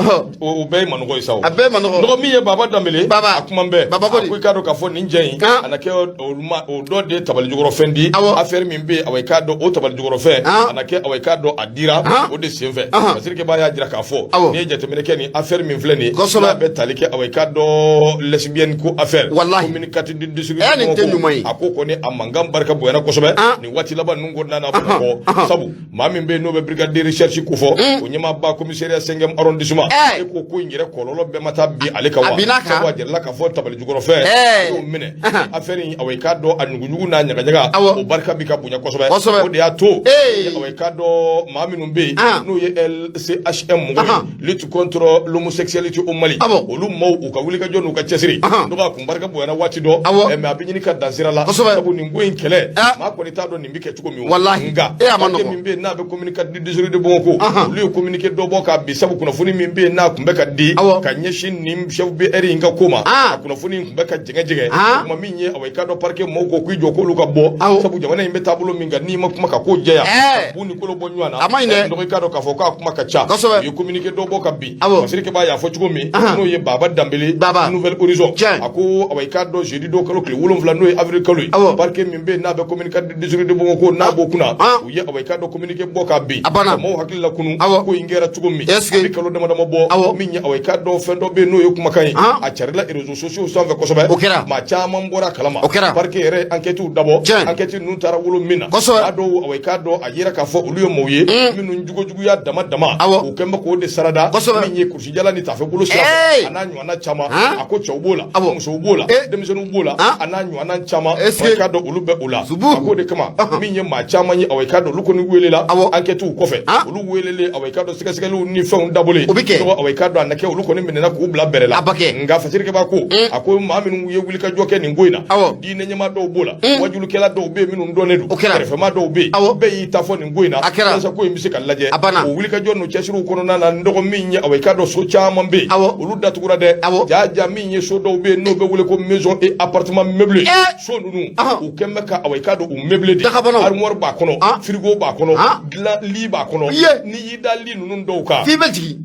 o bɛɛ ye manɔgɔ ye sa o a bɛɛ manɔgɔ nɔgɔ min ye baba danbele baba a kuma bɛɛ baba ko i k'a dɔn k'a fɔ nin cɛ in a na kɛ o dɔ de ye tabali jukɔrɔfɛn di affaire min bɛ yen awɔ i k'a dɔn o tabali jukɔrɔfɛn a na kɛ awɔ i k'a dɔn a dira o de sen fɛ parce que b'a y'a jira k'a fɔ n'i ye jateminɛ kɛ nin affaire min filɛ nin ye n'a bɛ tali kɛ awɔ i k'a dɔn lesbienne ko affaire communicative distribution a ko kɔni a mankan barika bonyana kosɛbɛ nin waati laban ninnu kɔnɔna na bamakɔ sabu maa min bɛ yen n'o bɛ brigade de recherche ko fɔ o ɲɛmaaba commissariat 5e arrondissement e ko in yɛrɛ kɔlɔlɔ bɛɛ ma taa bin ale kan wa sabu a jɛrɛla k'a fɔ tabali jukɔrɔfɛn y'o minɛ affaire in awɔ i k'a dɔn a ɲuguɲugu n'a ɲagaɲaga o barika bi ka bonya kosɛbɛ o de y'a to awɔ i k'a dɔn maa minnu bɛ yen n'o ye LCHM mɔgɔ ye lutte contre l'homosexualité au Mali olu maaw u ka wulikajɔ n'u ka cɛsiri n'o ka kun barika bonyana waati dɔ mais a bɛ ɲini ka dan sira la sabu nin ko in kɛlɛ maa kɔni t'a dɔn nin bɛ kɛ cogo min nka papier min bɛ yen n'a bɛ communiqué désolé de Bamakɔ olu ye communiqué dɔ bɔ k'a bin sabu kunnafoni min bɛ yen n'a tun bɛ ka di ka ɲɛsin nin chef BR in ka ko ma a kunnafoni in tun bɛ ka jɛngɛ kuma min ye awɔ i k'a dɔn parquet maaw ko k'i jɔ k'olu ka bɔ sabu jamana in bɛ taabolo min kan n'i ma kuma ka ko jɛya ka bu ni kolo bɔ ɲɔgɔn na donc i k'a dɔn k'a fɔ k'a kuma ka ca u ye communiqué dɔ bɔ ka bin masirike b'a y'a fɔ cogo min n'o ye Baba Danbele Nouvelle Horizon a ko awɔ i k'a dɔn jeudi dɔ kalo tile 7 n'o ye avril kalo ye parquet min bɛ yen n'a bɛ communiqué désolé de Bamakɔ n'a b'o kunna u ye awɔ i k'a dɔn communiqué bɔ ka bin maaw hakili la kunu ko in kɛra cogo min a bɛ kalo dama dama bɔ min ye awɔ i k'a dɔn fɛn dɔ bɛ yen n'o ye kumakan ye a carila réseaux sociaux sanfɛ kosɛbɛ maa caman bɔra kalama parquet yɛrɛ enquête dabɔ enquête ninnu taara wolo min na a dɔw awɔ i k'a dɔn a yera k'a fɔ olu ye maaw ye minnu jugujuguya dama dama o kɛn bɛ k'o de sarada min ye kulusijala ni tafe bolo sira fɛ a n'a ɲɔgɔnna caman a ko cɛw b'o la musow b'o la denmisɛnninw b'o la a n'a ɲɔgɔnna caman awɔ i k'a dɔn olu bɛ o la a k'o de kama min ye maa caman ye awɔ i k'a dɔn olu kɔni welela enquête kɔfɛ olu welelen awɔ i k'a dɔn sɛgɛsɛgɛliw ni fɛnw dabɔlen awɔ i k'a dɔn a na kɛ olu kɔni minɛna k'u bila bɛrɛ la nka fasirike b'a ko a ko maa minnu ye wulikajɔ kɛ nin ko in na diinɛ ɲɛmaa dɔw b'o la wajulikɛla dɔw bɛ yen minnu dɔnnen don kɛrɛfɛmaa dɔw bɛ yen bɛɛ y'i ta fɔ nin ko in na walasa ko in bɛ se ka lajɛ o wulikajɔ n'u cɛsiriw kɔnɔna na n dɔgɔ min ye awɔ i k'a dɔn so caman bɛ yen olu datugura dɛ jaaja min ye so dɔw bɛ yen n'o bɛ wele ko maison et appartement meublé so ninnu u kɛn bɛ ka awɔ i k'a dɔn u meublé de armoire b'a kɔnɔ frigo b'a kɔnɔ dilan lit b'a kɔnɔ n'i y'i da lit ninnu dɔw kan f'i bɛ jigin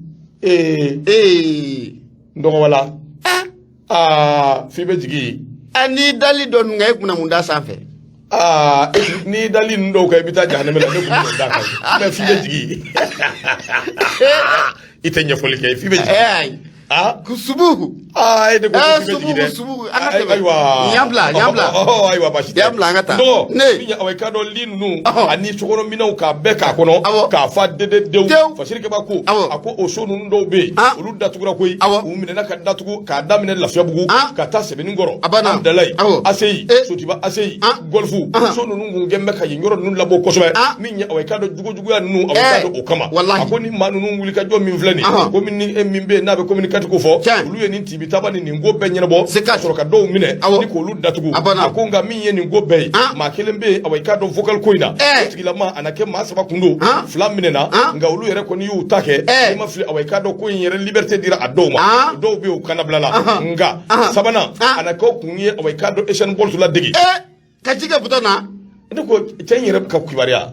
n dɔgɔ wala f'i bɛ jigin n'i dali dɔ nun kan e kunna mun da sanfɛ n'i dali ninnu dɔw kan i bɛ taa jahanama la ne kun bɛ da kan mais f'i bɛ jigin i tɛ ɲɛfɔli kɛ f'i bɛ jigin kusubu e de ko f'i bɛ jigin dɛ ayiwa ayiwa basi tɛ an ka taa ne awɔ i k'a dɔn lit ninnu ani sokɔnɔminɛnw k'a bɛɛ k'a kɔnɔ k'a fa dededew fasirikɛba ko a ko o so ninnu dɔw bɛ yen olu datugura koyi u minɛna ka datugu k'a daminɛ Lafiyabugu ka taa Sɛbɛninkɔrɔ Abdalayi Aseyi Sotiba Aseyi Golfu so ninnu kun gɛn bɛ ka yen yɔrɔ ninnu labɔ kosɛbɛ min ye awɔ i k'a dɔn jugujuguya ninnu awɔ i k'a dɔn o kama a ko ni maa ninnu wulikajɔ min filɛ nin ko min ni e min bɛ yen n'a bɛ communiqué ko fɔ olu ye nin tibitaba ni nin ko bɛɛ ɲɛnabɔ ka sɔrɔ ka dɔw minɛ ni k'olu datugu a ko nka min ye nin ko bɛɛ ye maa kelen bɛ yen awɔ i k'a dɔn vocal ko in na o tigilama a na kɛ maa 3 kun don 2 minɛna nka olu yɛrɛ kɔni y'u ta kɛ i ma fili awɔ i k'a dɔn ko in yɛrɛ liberté dira a dɔw ma dɔw bɛ yen u kanabila la nka 3nan a na kɛ o kun ye awɔ i k'a dɔn Etienne Bolsu ladege ka ci kɛ butɔn na ne ko cɛ in yɛrɛ ka kibaruya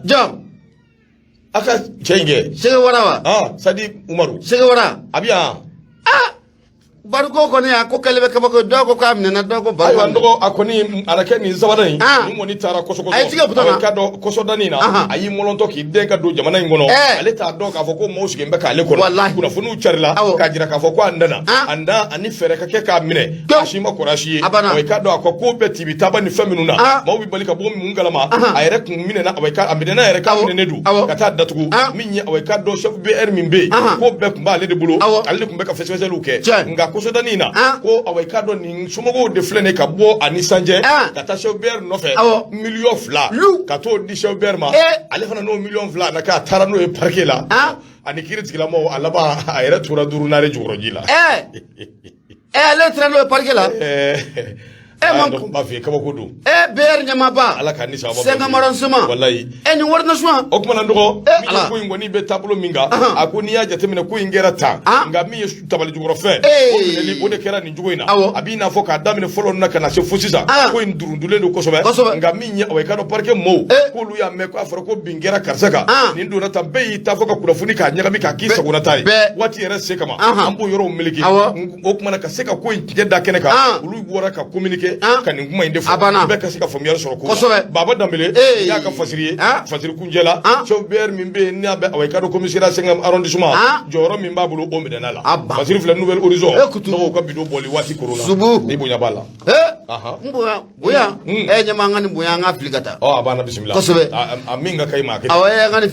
a ka cɛ in kɛ Sege Wara wa Sadi Umaru Sege Wara a bɛ yan bariko kɔni a ko kɛlɛ bɛ kabako dɔw ko k'a minɛna dɔw ko bariko ayiwa n dɔgɔ a kɔni a na kɛ nin sabanan in nin kɔni taara kɔsɔkɔsɔ a ye tigɛ butɔn na k'a dɔn kɔsɔdanin na a y'i mɔlɔntɔ k'i den ka don jamana in kɔnɔ ale t'a dɔn k'a fɔ ko maaw sigilen bɛ k'ale kɔnɔ kunnafoniw carila k'a jira k'a fɔ ko a nana a nda ani fɛɛrɛ ka kɛ k'a minɛ a si ma kɔrɔ a si ye awɔ i k'a dɔn a ko bɛɛ tibitaba ni fɛn minnu na maaw bɛ bali ka bɔ mun kalama a yɛrɛ kun minɛna awɔ a minɛna yɛrɛ k'a minɛnen don ka taa datugu min ye awɔ i k'a dɔn chef BR min bɛ yen ko bɛɛ tun b'ale de bolo ale de tun bɛ ka fɛsɛfɛsɛliw kɛ nka kɔsɔdanin na ko awɔ i k'a dɔn nin somɔgɔw de filɛ nin ka bɔ a nisɔndiya ka taa chef BR nɔfɛ 2 millions ka t'o di chef BR ma ale fana n'o 2 millions na k'a taara n'o ye parquet la ani kiiri tigilamaw a laban a yɛrɛ tora 5 nare jukɔrɔji la ale taara n'o ye parquet la ba fi kabako do ber nyama ba ala ka ni sababa senga maron suma wallahi ni warna suma o kuma nan dogo mi ko ngoni be tablo minga akuni ya jate mina ko ingera ta nga mi yesu tabali jugoro fe o de kera ni jugo ina abi na fo ka damine folo na kana se fosisa ko indurundule do kosobe nga mi nya o kado parke mo ko lu ya me ko afro ko bingera karsaka ni ndura ta be ta fo ka kula funi ka nyaga mi ka kisa gona tai wati yere se kama ambo yoro miliki o kuma na ka se ka ko ingeda kene ka lu wora ka communiquer ka ni kuma inde fo be ka se ka fo mi yar soro ko baba dambele ya ka fasiri fasiri kunjela so ber min be ni abe o kado commissaire sengam arrondissement joro min babulu o mi denala fasiri fla nouvelle horizon no ko bido boli wati corona ni bunya bala buya nyama ngani buya nga filigata abana bismillah kosobe aminga kay ma kay awa ngani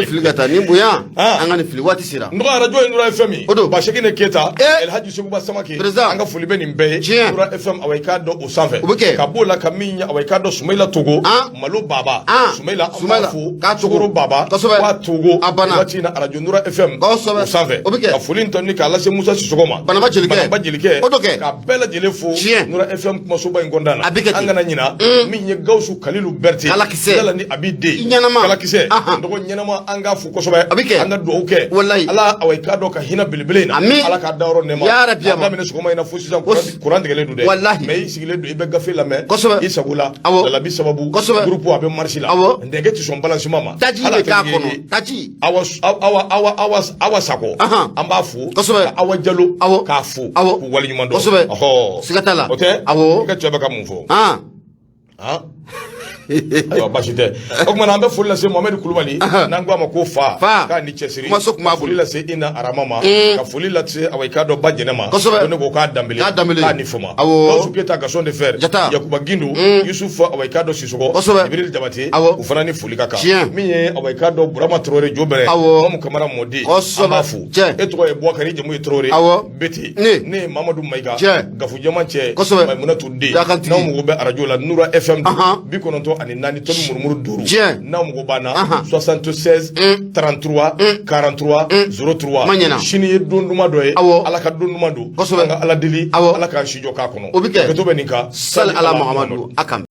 filigata ni buya ngani fili wati sira ndo radio Nura FM ba shekine keta el haji sububa samaki anga fulibe ni mbe Nura FM awekado usanfe kabola kaminya awekado Sumaila Togo malo baba Sumaila afu Togo baba wa Togo wati na radio Nura FM usanfe afulin toni ka lase Musa Sisokoma banaba jelike ka bela jelefu Nura FM kuma soba ngondana anga na nyina minye gausu Kalilu Berti dala ni abide kala kise ndogo nyanama anga fu kosoba anga do oke ala awekado ka hina bilbilena ala ka dawro nema ya rabbi ama mine sokoma ina fu sisan Quran de gele dude mais sigile do ibe gafe la me isagula la bi sababu groupe abe marchi la ndege ti son balance mama ala ka kono taji awa sako amba fu awa jalo ka fu ku wali nyumando sigatala ka chaba ka mufo ayo bashite okuma na ambe fulila se Mohamed Kulubali nangwa mako fa ka ni chesiri ma fulila se ina aramama ka fulila se awekado bajenema done ko ka dambele ka ni fuma ko supieta ga son de fer Yakuba Gindu Yusuf awekado Sisoko Ibril Jabati ufana ni fulika ka miye awekado Burama Traoré Jobere mo kamara modi amafu eto e Bouakari Jemu Traoré beti ne Mamadou Maiga gafu jamanche Maimuna Tudde na mo be arajola Nura FM bikono ani nani tomi murmuru duru na mugo bana 76 33 43 03 shini ye donduma do ye ala ka donduma do anga ala deli ala ka shijo ka kono to be nika sal ala Muhammadu akam